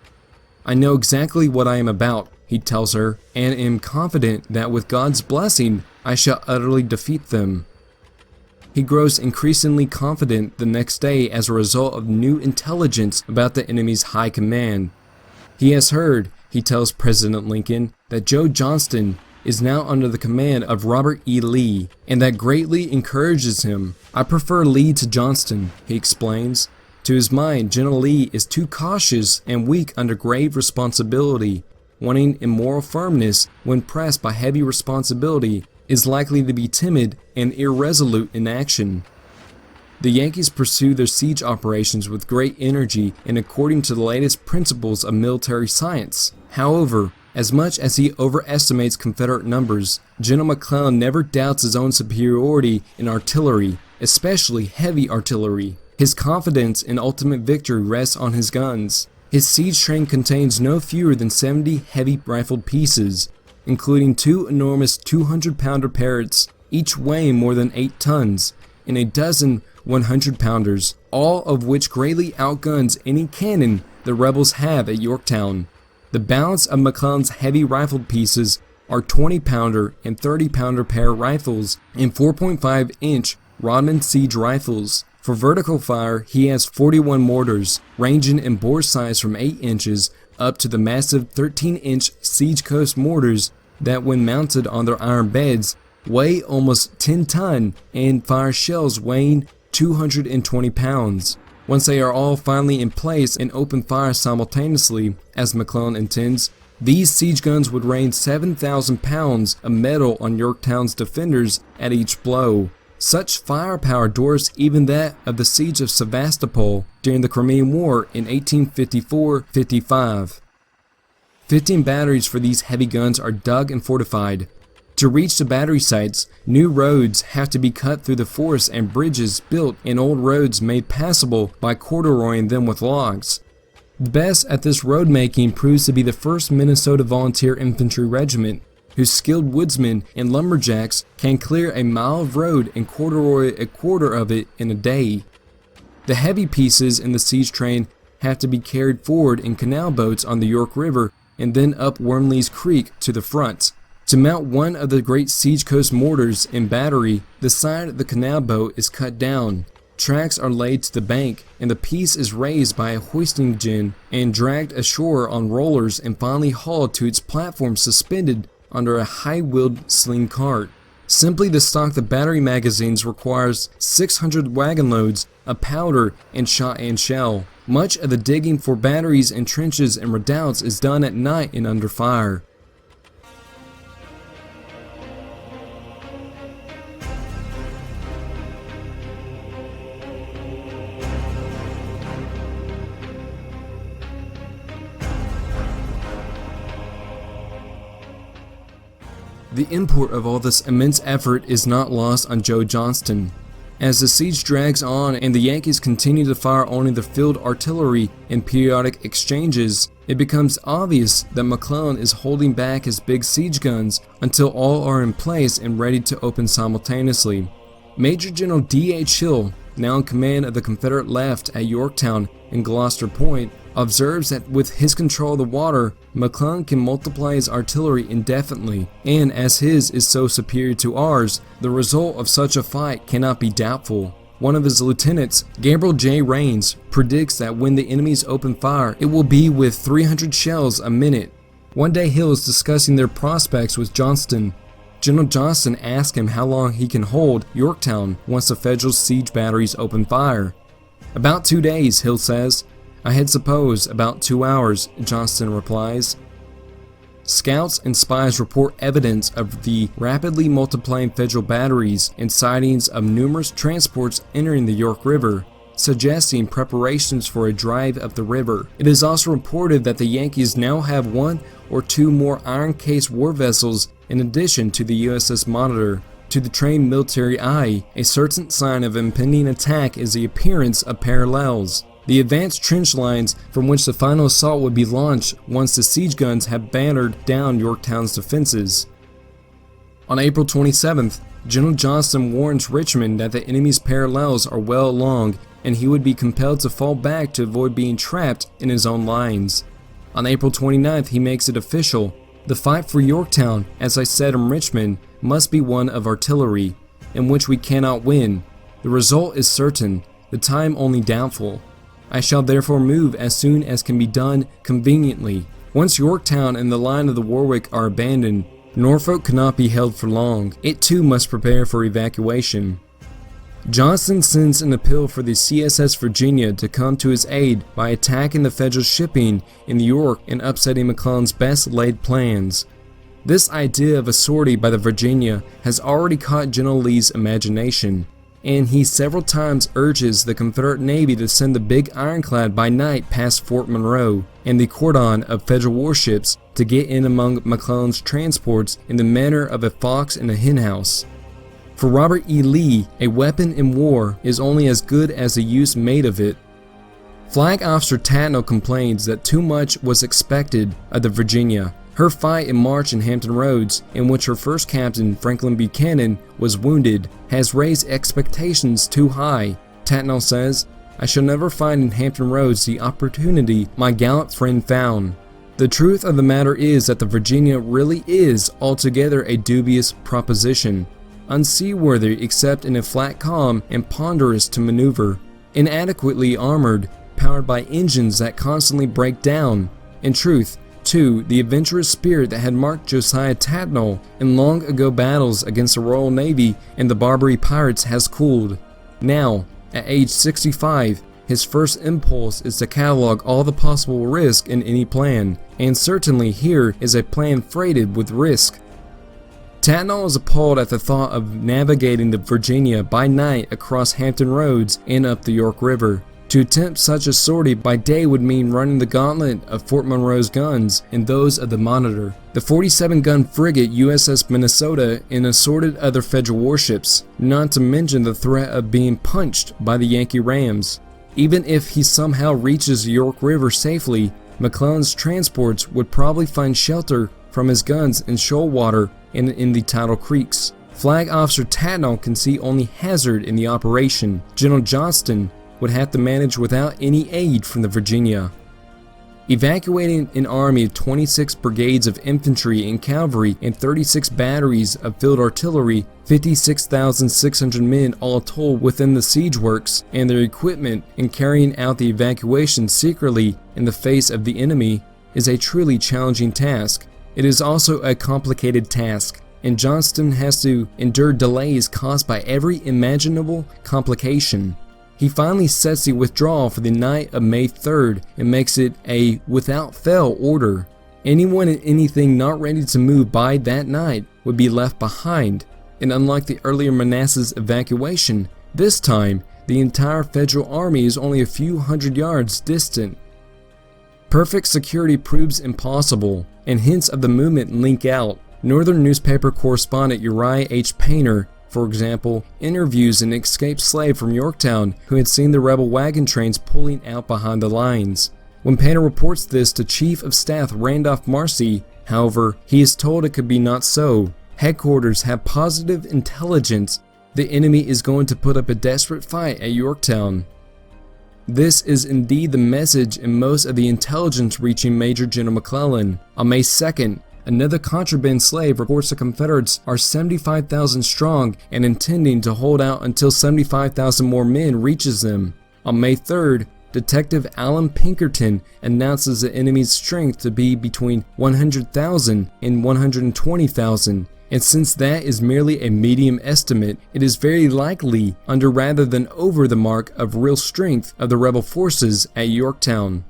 "I know exactly what I am about," he tells her, "and am confident that with God's blessing, I shall utterly defeat them." He grows increasingly confident the next day as a result of new intelligence about the enemy's high command. He has heard, he tells President Lincoln, that Joe Johnston is now under the command of Robert E. Lee, and that greatly encourages him. "I prefer Lee to Johnston," he explains. To his mind, General Lee is too cautious and weak under grave responsibility, wanting immoral firmness when pressed by heavy responsibility, is likely to be timid and irresolute in action. The Yankees pursue their siege operations with great energy and according to the latest principles of military science. However, as much as he overestimates Confederate numbers, General McClellan never doubts his own superiority in artillery, especially heavy artillery. His confidence in ultimate victory rests on his guns. His siege train contains no fewer than 70 heavy rifled pieces, including 2 enormous 200-pounder Parrotts, each weighing more than 8 tons, and a dozen 100-pounders, all of which greatly outguns any cannon the rebels have at Yorktown. The balance of McClellan's heavy rifled pieces are 20-pounder and 30-pounder pair rifles and 4.5-inch Rodman siege rifles. For vertical fire, he has 41 mortars, ranging in bore size from 8 inches up to the massive 13-inch siege coast mortars that, when mounted on their iron beds, weigh almost 10 tons and fire shells weighing 220 pounds. Once they are all finally in place and open fire simultaneously, as McClellan intends, these siege guns would rain 7,000 pounds of metal on Yorktown's defenders at each blow. Such firepower dwarfs even that of the siege of Sevastopol during the Crimean War in 1854-55. 15 batteries for these heavy guns are dug and fortified. To reach the battery sites, new roads have to be cut through the forests and bridges built and old roads made passable by corduroying them with logs. The best at this road making proves to be the 1st Minnesota Volunteer Infantry Regiment, whose skilled woodsmen and lumberjacks can clear a mile of road and corduroy a quarter of it in a day. The heavy pieces in the siege train have to be carried forward in canal boats on the York River and then up Wormley's Creek to the front. To mount one of the great siege coast mortars in battery, the side of the canal boat is cut down. Tracks are laid to the bank, and the piece is raised by a hoisting gin and dragged ashore on rollers and finally hauled to its platform suspended under a high-wheeled sling cart. Simply to stock the battery magazines requires 600 wagon loads of powder and shot and shell. Much of the digging for batteries and trenches and redoubts is done at night and under fire. The import of all this immense effort is not lost on Joe Johnston. As the siege drags on and the Yankees continue to fire only the field artillery in periodic exchanges, it becomes obvious that McClellan is holding back his big siege guns until all are in place and ready to open simultaneously. Major General D.H. Hill, now in command of the Confederate left at Yorktown and Gloucester Point, observes that with his control of the water, McClellan can multiply his artillery indefinitely, and as his is so superior to ours, the result of such a fight cannot be doubtful. One of his lieutenants, Gabriel J. Rains, predicts that when the enemies open fire, it will be with 300 shells a minute. One day Hill is discussing their prospects with Johnston. General Johnston asks him how long he can hold Yorktown once the Federal siege batteries open fire. "About 2 days, Hill says. "I had supposed about 2 hours, Johnston replies. Scouts and spies report evidence of the rapidly multiplying Federal batteries and sightings of numerous transports entering the York River, suggesting preparations for a drive up the river. It is also reported that the Yankees now have 1 or 2 more iron-cased war vessels in addition to the USS Monitor. To the trained military eye, a certain sign of impending attack is the appearance of parallels, the advanced trench lines from which the final assault would be launched once the siege guns have battered down Yorktown's defenses." On April 27th, General Johnston warns Richmond that the enemy's parallels are well along and he would be compelled to fall back to avoid being trapped in his own lines. On April 29th, he makes it official. The fight for Yorktown, as I said in Richmond, must be one of artillery, in which we cannot win. The result is certain, the time only doubtful. I shall therefore move as soon as can be done conveniently. Once Yorktown and the line of the Warwick are abandoned, Norfolk cannot be held for long. It too must prepare for evacuation. Johnston sends an appeal for the CSS Virginia to come to his aid by attacking the Federal shipping in the York and upsetting McClellan's best laid plans. This idea of a sortie by the Virginia has already caught General Lee's imagination, and he several times urges the Confederate Navy to send the big ironclad by night past Fort Monroe and the cordon of Federal warships to get in among McClellan's transports in the manner of a fox in a henhouse. For Robert E. Lee, a weapon in war is only as good as the use made of it. Flag Officer Tatnall complains that too much was expected of the Virginia. Her fight and march in Hampton Roads, in which her first captain, Franklin Buchanan, was wounded, has raised expectations too high. Tatnall says, "I shall never find in Hampton Roads the opportunity my gallant friend found." The truth of the matter is that the Virginia really is altogether a dubious proposition, unseaworthy except in a flat calm and ponderous to maneuver, inadequately armored, powered by engines that constantly break down. In truth, too, the adventurous spirit that had marked Josiah Tatnall in long ago battles against the Royal Navy and the Barbary pirates has cooled. Now, at age 65, his first impulse is to catalog all the possible risk in any plan, and certainly here is a plan freighted with risk. Tatnall is appalled at the thought of navigating the Virginia by night across Hampton Roads and up the York River. To attempt such a sortie by day would mean running the gauntlet of Fort Monroe's guns and those of the Monitor, the 47-gun frigate USS Minnesota, and assorted other federal warships, not to mention the threat of being punched by the Yankee rams. Even if he somehow reaches the York River safely, McClellan's transports would probably find shelter from his guns in shoal water and in the tidal creeks. Flag Officer Tatnall can see only hazard in the operation. General Johnston would have to manage without any aid from the Virginia. Evacuating an army of 26 brigades of infantry and cavalry and 36 batteries of field artillery, 56,600 men all told within the siege works and their equipment, and carrying out the evacuation secretly in the face of the enemy is a truly challenging task. It is also a complicated task, and Johnston has to endure delays caused by every imaginable complication. He finally sets the withdrawal for the night of May 3rd and makes it a without fail order. Anyone and anything not ready to move by that night would be left behind, and unlike the earlier Manassas evacuation, this time the entire federal army is only a few hundred yards distant. Perfect security proves impossible, and hints of the movement leak out. Northern newspaper correspondent Uriah H. Painter, for example, interviews an escaped slave from Yorktown who had seen the rebel wagon trains pulling out behind the lines. When Painter reports this to Chief of Staff Randolph Marcy, however, he is told it could be not so. Headquarters have positive intelligence the enemy is going to put up a desperate fight at Yorktown. This is indeed the message in most of the intelligence reaching Major General McClellan. On May 2nd, another contraband slave reports the Confederates are 75,000 strong and intending to hold out until 75,000 more men reaches them. On May 3rd, Detective Alan Pinkerton announces the enemy's strength to be between 100,000 and 120,000, and since that is merely a medium estimate, it is very likely under rather than over the mark of real strength of the rebel forces at Yorktown.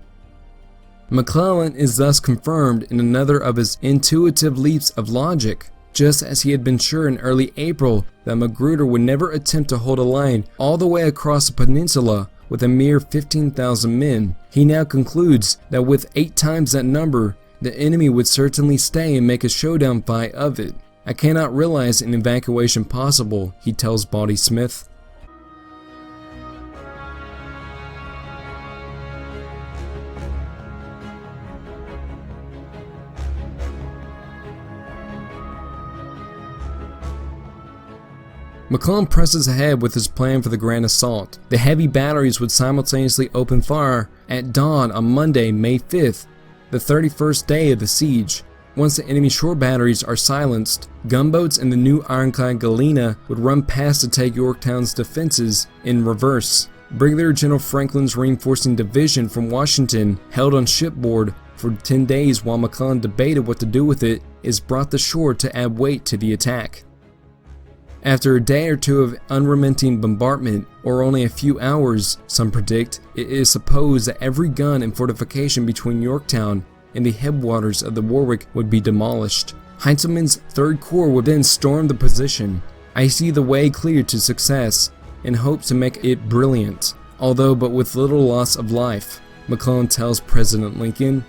McClellan is thus confirmed in another of his intuitive leaps of logic. Just as he had been sure in early April that Magruder would never attempt to hold a line all the way across the peninsula with a mere 15,000 men, he now concludes that with 8 times that number, the enemy would certainly stay and make a showdown fight of it. "I cannot realize an evacuation possible," he tells Bobby Smith. McClellan presses ahead with his plan for the grand assault. The heavy batteries would simultaneously open fire at dawn on Monday, May 5th, the 31st day of the siege. Once the enemy shore batteries are silenced, gunboats and the new ironclad Galena would run past to take Yorktown's defenses in reverse. Brigadier General Franklin's reinforcing division from Washington, held on shipboard for 10 days while McClellan debated what to do with it, is brought to shore to add weight to the attack. After a day or two of unremitting bombardment, or only a few hours, some predict, it is supposed that every gun and fortification between Yorktown and the headwaters of the Warwick would be demolished. Heintzelman's 3rd Corps would then storm the position. "I see the way clear to success, and hope to make it brilliant, although but with little loss of life," McClellan tells President Lincoln.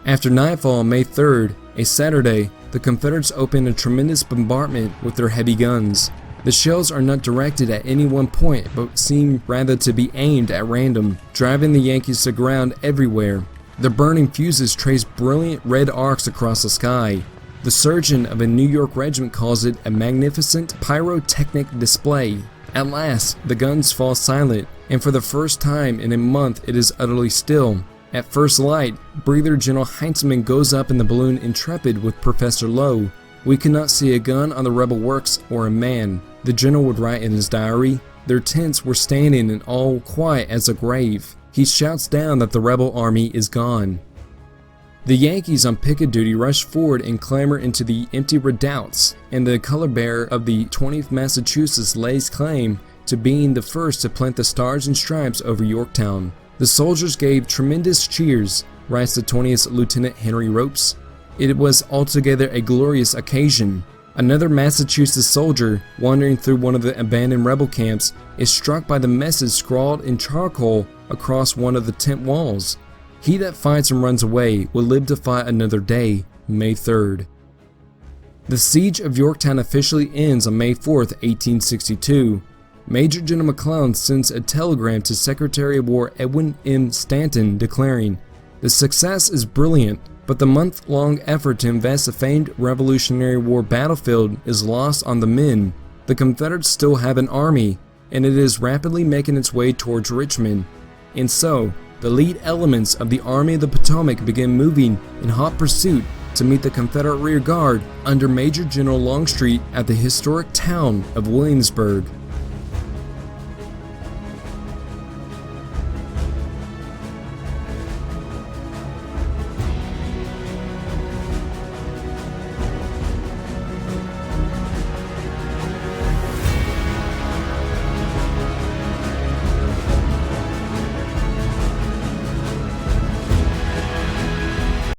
After nightfall on May 3rd, a Saturday, the Confederates opened a tremendous bombardment with their heavy guns. The shells are not directed at any one point, but seem rather to be aimed at random, driving the Yankees to ground everywhere. The burning fuses trace brilliant red arcs across the sky. The surgeon of a New York regiment calls it a magnificent pyrotechnic display. At last, the guns fall silent, and for the first time in a month it is utterly still. At first light, Brigadier General Heintzman goes up in the balloon Intrepid with Professor Lowe. We could not see a gun on the rebel works or a man. The general would write in his diary, their tents were standing and all quiet as a grave. He shouts down that the rebel army is gone. The Yankees on picket duty rush forward and clamber into the empty redoubts, and the color bearer of the 20th Massachusetts lays claim to being the first to plant the stars and stripes over Yorktown. The soldiers gave tremendous cheers, writes the 20th Lieutenant Henry Ropes. It was altogether a glorious occasion. Another Massachusetts soldier, wandering through one of the abandoned rebel camps, is struck by the message scrawled in charcoal across one of the tent walls. He that fights and runs away will live to fight another day, May 3rd. The siege of Yorktown officially ends on May 4th, 1862. Major General McClellan sends a telegram to Secretary of War Edwin M. Stanton declaring, "The success is brilliant, but the month-long effort to invest the famed Revolutionary War battlefield is lost on the men. The Confederates still have an army, and it is rapidly making its way towards Richmond." And so, the lead elements of the Army of the Potomac began moving in hot pursuit to meet the Confederate rear guard under Major General Longstreet at the historic town of Williamsburg.